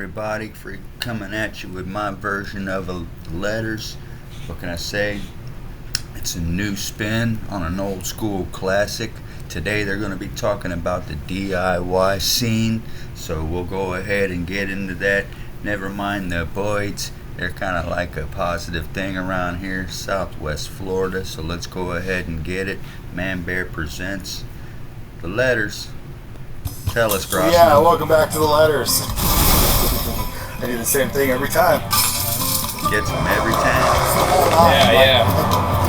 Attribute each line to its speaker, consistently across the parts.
Speaker 1: everybody, coming at you with my version of Letters. What can I say? It's a new spin on an old school classic. Today they're going to be talking about the DIY scene, so we'll go ahead and get into that. Never mind the voids, they're kind of like a positive thing around here, Southwest Florida, so let's go ahead and get it. Manbaerpigg presents the Letters. Tell us, Grosso.
Speaker 2: Yeah, welcome back to the Letters. I do the same thing every time.
Speaker 1: Gets them every time.
Speaker 2: Yeah.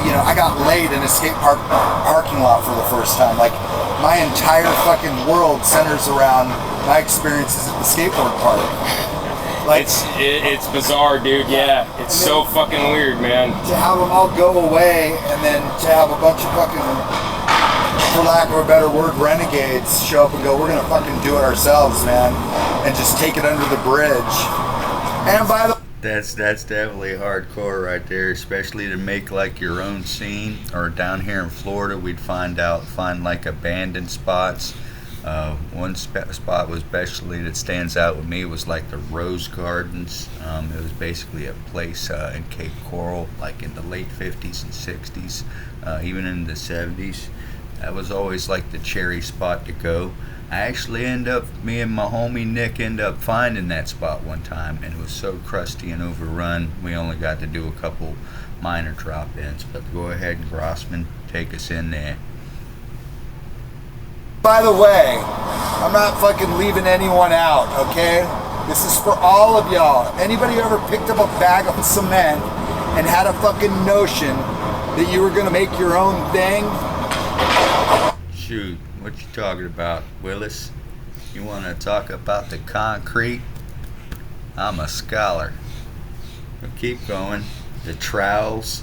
Speaker 2: You know, I got laid in a skate park parking lot for the first time. Like, my entire fucking world centers around my experiences at the skateboard park. Like,
Speaker 3: it's bizarre, dude. Yeah, it's so fucking weird, man.
Speaker 2: To have them all go away and then to have a bunch of fucking, for lack of a better word, renegades show up and go, we're gonna fucking do it ourselves, man, and just take it under the bridge. And by the
Speaker 1: That's definitely hardcore right there, especially to make like your own scene. Or down here in Florida, we'd find like abandoned spots. One spot was especially that stands out with me was like the Rose Gardens. It was basically a place in Cape Coral, like in the late 50s and 60s, even in the 70s. That was always like the cherry spot to go. I actually me and my homie Nick end up finding that spot one time, and it was so crusty and overrun, we only got to do a couple minor drop-ins. But go ahead, Grossman, take us in there.
Speaker 2: By the way, I'm not fucking leaving anyone out, okay? This is for all of y'all. Anybody who ever picked up a bag of cement and had a fucking notion that you were gonna make your own thing?
Speaker 1: Shoot, what you talking about, Willis? You want to talk about the concrete? I'm a scholar. But keep going. The trowels,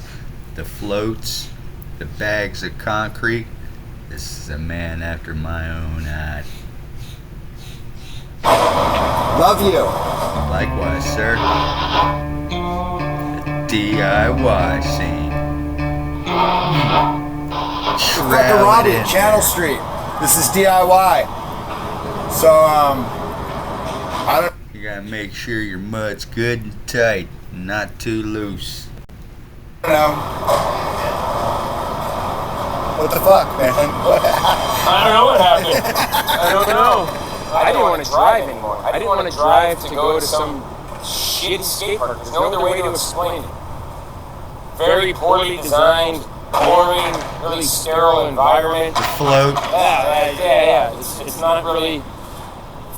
Speaker 1: the floats, the bags of concrete. This is a man after my own eye.
Speaker 2: Love you.
Speaker 1: Likewise, sir. The DIY scene.
Speaker 2: Fucking Robbie, Channel Street. This is DIY. So, I don't.
Speaker 1: You gotta make sure your mud's good and tight, not too loose.
Speaker 2: know. What the fuck, man?
Speaker 3: I don't know what happened. I don't know. I didn't want to drive anymore. I didn't want to drive to go to some shitty skate park. There's no other way to explain it. Very poorly designed, boring, really sterile environment.
Speaker 1: The float.
Speaker 3: Yeah. It's not really.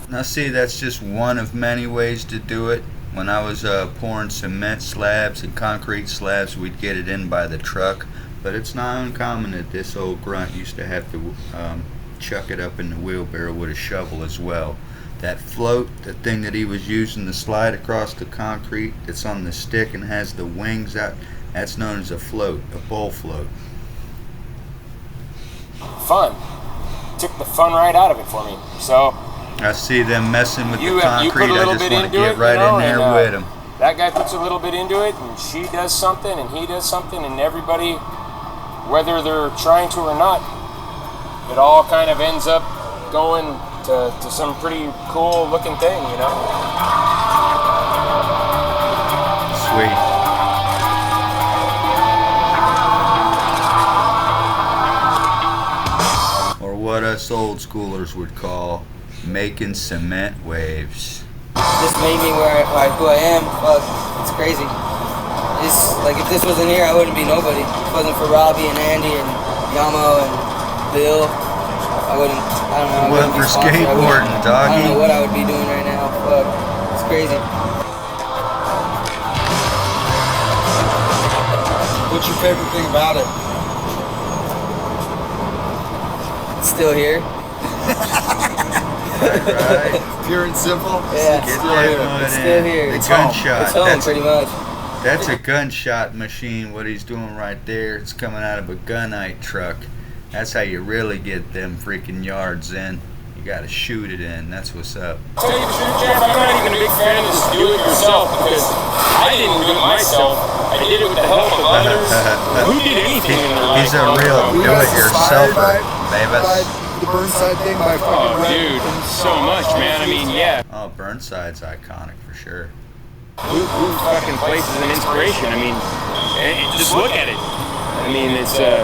Speaker 1: Now see, that's just one of many ways to do it. When I was pouring cement slabs and concrete slabs, we'd get it in by the truck. But it's not uncommon that this old grunt used to have to chuck it up in the wheelbarrow with a shovel as well. That float, the thing that he was using to slide across the concrete that's on the stick and has the wings out, that's known as a float, a bull float.
Speaker 3: Fun. Took the fun right out of it for me. So
Speaker 1: I see them messing with the concrete.
Speaker 3: You put a little
Speaker 1: I just
Speaker 3: bit
Speaker 1: want to
Speaker 3: into
Speaker 1: get
Speaker 3: it,
Speaker 1: right in there
Speaker 3: and,
Speaker 1: with them.
Speaker 3: That guy puts a little bit into it, and she does something, and he does something, and everybody, whether they're trying to or not, it all kind of ends up going to some pretty cool looking thing, you know?
Speaker 1: Sweet. Or what us old schoolers would call making cement waves.
Speaker 4: This made me who I am. Fuck, it's crazy. Like, if this wasn't here, I wouldn't be nobody. If it wasn't for Robbie and Andy and Yamo and Bill, I don't know.
Speaker 1: It wasn't for skateboarding, doggy.
Speaker 4: I don't know what I would be doing right now. Fuck, it's crazy.
Speaker 2: What's your favorite thing about it?
Speaker 4: It's still here.
Speaker 1: Right.
Speaker 2: Pure and simple?
Speaker 4: Yeah,
Speaker 1: Get that mud
Speaker 4: it's still
Speaker 1: in.
Speaker 4: here.
Speaker 1: The
Speaker 4: It's
Speaker 1: gunshot.
Speaker 4: It's home, pretty much.
Speaker 1: That's a gunshot machine, what he's doing right there. It's coming out of a gunite truck. That's how you really get them freaking yards in. You gotta shoot it in. That's what's up.
Speaker 3: To tell you the truth, Jeff, I'm not even a big fan of this do it yourself because I didn't do it myself. I did it with the help of others. Who did anything in their life?
Speaker 1: He's a real do-it-yourselfer, baby.
Speaker 2: The Burnside thing by fucking
Speaker 3: dude, so much, man. I mean, yeah.
Speaker 1: Oh, Burnside's iconic for sure.
Speaker 3: Who fucking place is an inspiration? I mean, just look at it. I mean, it's an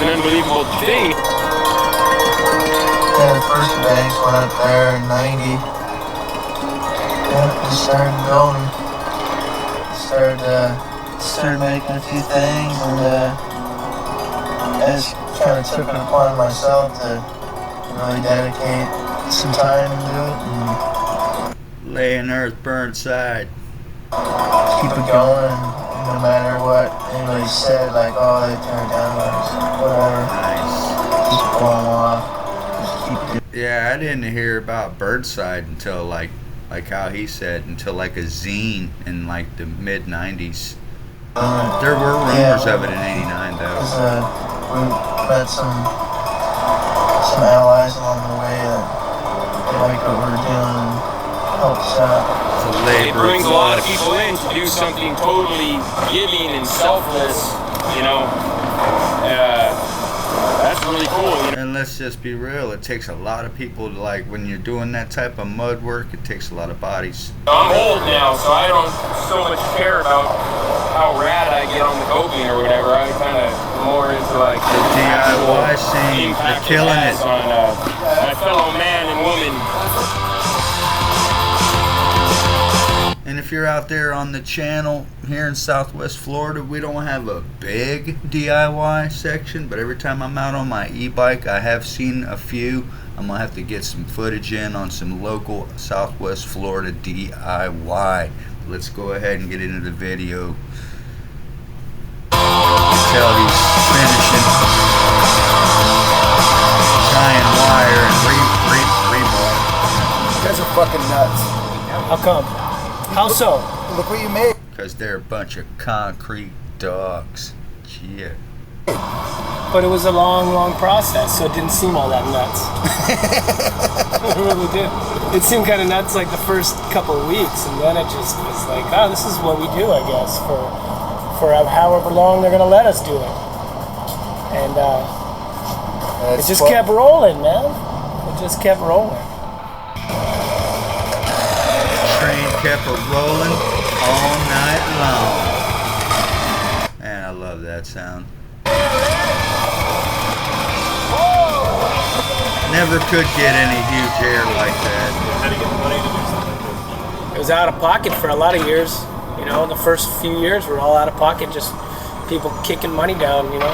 Speaker 3: unbelievable thing.
Speaker 5: Yeah, the first banks went up there in 90. Yeah, just started going. Started making a few things, and I just kind of took it upon myself to really dedicate some time into it and
Speaker 1: Laying Earth Burnside.
Speaker 5: keep it going. No matter what anybody said, like, oh, they tear it down, or whatever.
Speaker 1: Nice.
Speaker 5: Just blow them off. Just keep doing it.
Speaker 1: Yeah, I didn't hear about Burnside until like how he said, until like a zine in like the mid 90s. There were rumors of it in '89 though.
Speaker 5: We met some allies along the way that like what we're doing and helped us out.
Speaker 1: It's a
Speaker 3: It
Speaker 1: labor
Speaker 3: brings
Speaker 1: of
Speaker 3: a lot of
Speaker 1: love.
Speaker 3: people in to do something totally giving and selfless, you know. That's really cool, you know.
Speaker 1: And let's just be real, it takes a lot of people to, like, when you're doing that type of mud work, it takes a lot of bodies.
Speaker 3: I'm old now, so I don't so much care about how rad I get on the coping or whatever. I kind of more into like
Speaker 1: The DIY scene, they're killing it.
Speaker 3: on my fellow man and woman.
Speaker 1: And if you're out there on the channel here in Southwest Florida, we don't have a big DIY section, but every time I'm out on my e-bike, I have seen a few. I'm gonna have to get some footage in on some local Southwest Florida DIY. Let's go ahead and get into the video. Tell he's finishing, tying wire and rebar.
Speaker 2: You guys are fucking nuts.
Speaker 6: How come? How so?
Speaker 2: Look what you made.
Speaker 1: Because they're a bunch of concrete dogs. Yeah.
Speaker 6: But it was a long, long process, so it didn't seem all that nuts. It really did. It seemed kind of nuts like the first couple of weeks, and then it just was like, oh, this is what we do, I guess, for however long they're gonna let us do it. And it just kept rolling, man. It just kept rolling.
Speaker 1: Train kept a rolling all night long. Man, I love that sound. Never could get any huge air like that.
Speaker 6: It was out of pocket for a lot of years. You know, the first few years were all out of pocket, just people kicking money down, you know,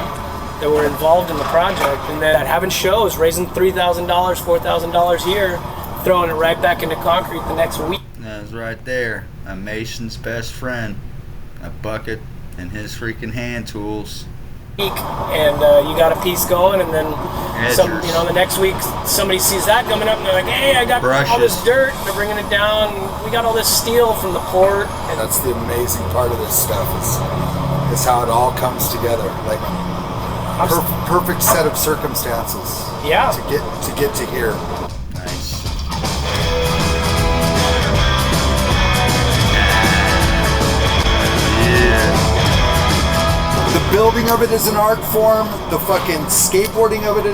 Speaker 6: that were involved in the project. And then having shows, raising $3,000, $4,000 a year, throwing it right back into concrete the next week.
Speaker 1: That was right there. A mason's best friend. A bucket and his freaking hand tools.
Speaker 6: And you got a piece going, and then the next week somebody sees that coming up, and they're like, "Hey, I got all this dirt." They're bringing it down. We got all this steel from the port.
Speaker 2: And that's the amazing part of this stuff is how it all comes together. Like perfect set of circumstances.
Speaker 6: Yeah.
Speaker 2: To get to here.
Speaker 1: Nice. Yeah.
Speaker 2: The building of it is an art form. The fucking skateboarding of it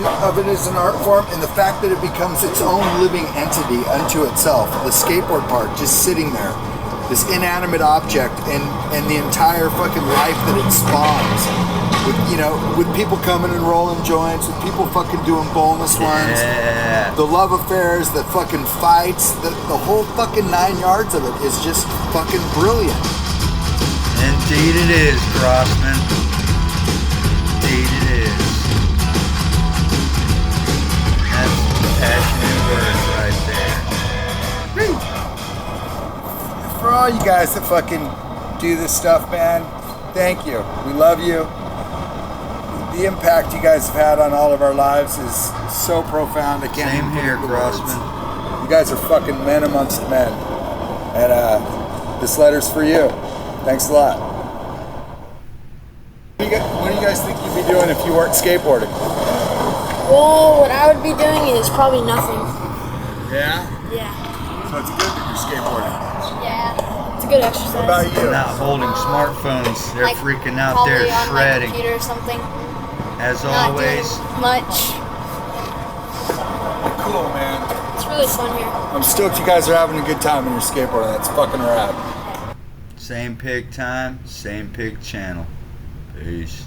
Speaker 2: is an art form, and the fact that it becomes its own living entity unto itself. The skateboard park just sitting there, this inanimate object, and the entire fucking life that it spawns. With people coming and rolling joints, with people fucking doing boneless ones.
Speaker 1: Yeah.
Speaker 2: The love affairs, the fucking fights, the whole fucking 9 yards of it is just fucking brilliant.
Speaker 1: Indeed it is, Grossman. Indeed it is. That's passionate words right there.
Speaker 2: For all you guys that fucking do this stuff, man, thank you. We love you. The impact you guys have had on all of our lives is so profound. I can't
Speaker 1: Same
Speaker 2: even put
Speaker 1: here,
Speaker 2: it into words.
Speaker 1: Grossman.
Speaker 2: You guys are fucking men amongst men. And this letter's for you. Thanks a lot. What do you guys think you'd be doing if you weren't skateboarding?
Speaker 7: Well, what I would be doing is probably nothing.
Speaker 2: Yeah?
Speaker 7: Yeah.
Speaker 2: So it's good that you're skateboarding.
Speaker 7: Yeah. It's a good exercise.
Speaker 2: What about you?
Speaker 1: Not holding smartphones. They're
Speaker 7: Like,
Speaker 1: freaking out
Speaker 7: probably
Speaker 1: there
Speaker 7: on
Speaker 1: shredding.
Speaker 7: my computer or something.
Speaker 1: As
Speaker 7: Not
Speaker 1: always.
Speaker 7: doing much.
Speaker 2: Cool, man.
Speaker 7: It's really fun here.
Speaker 2: I'm stoked you guys are having a good time on your skateboard. That's fucking rad.
Speaker 1: Same pig time, same pig channel. Peace.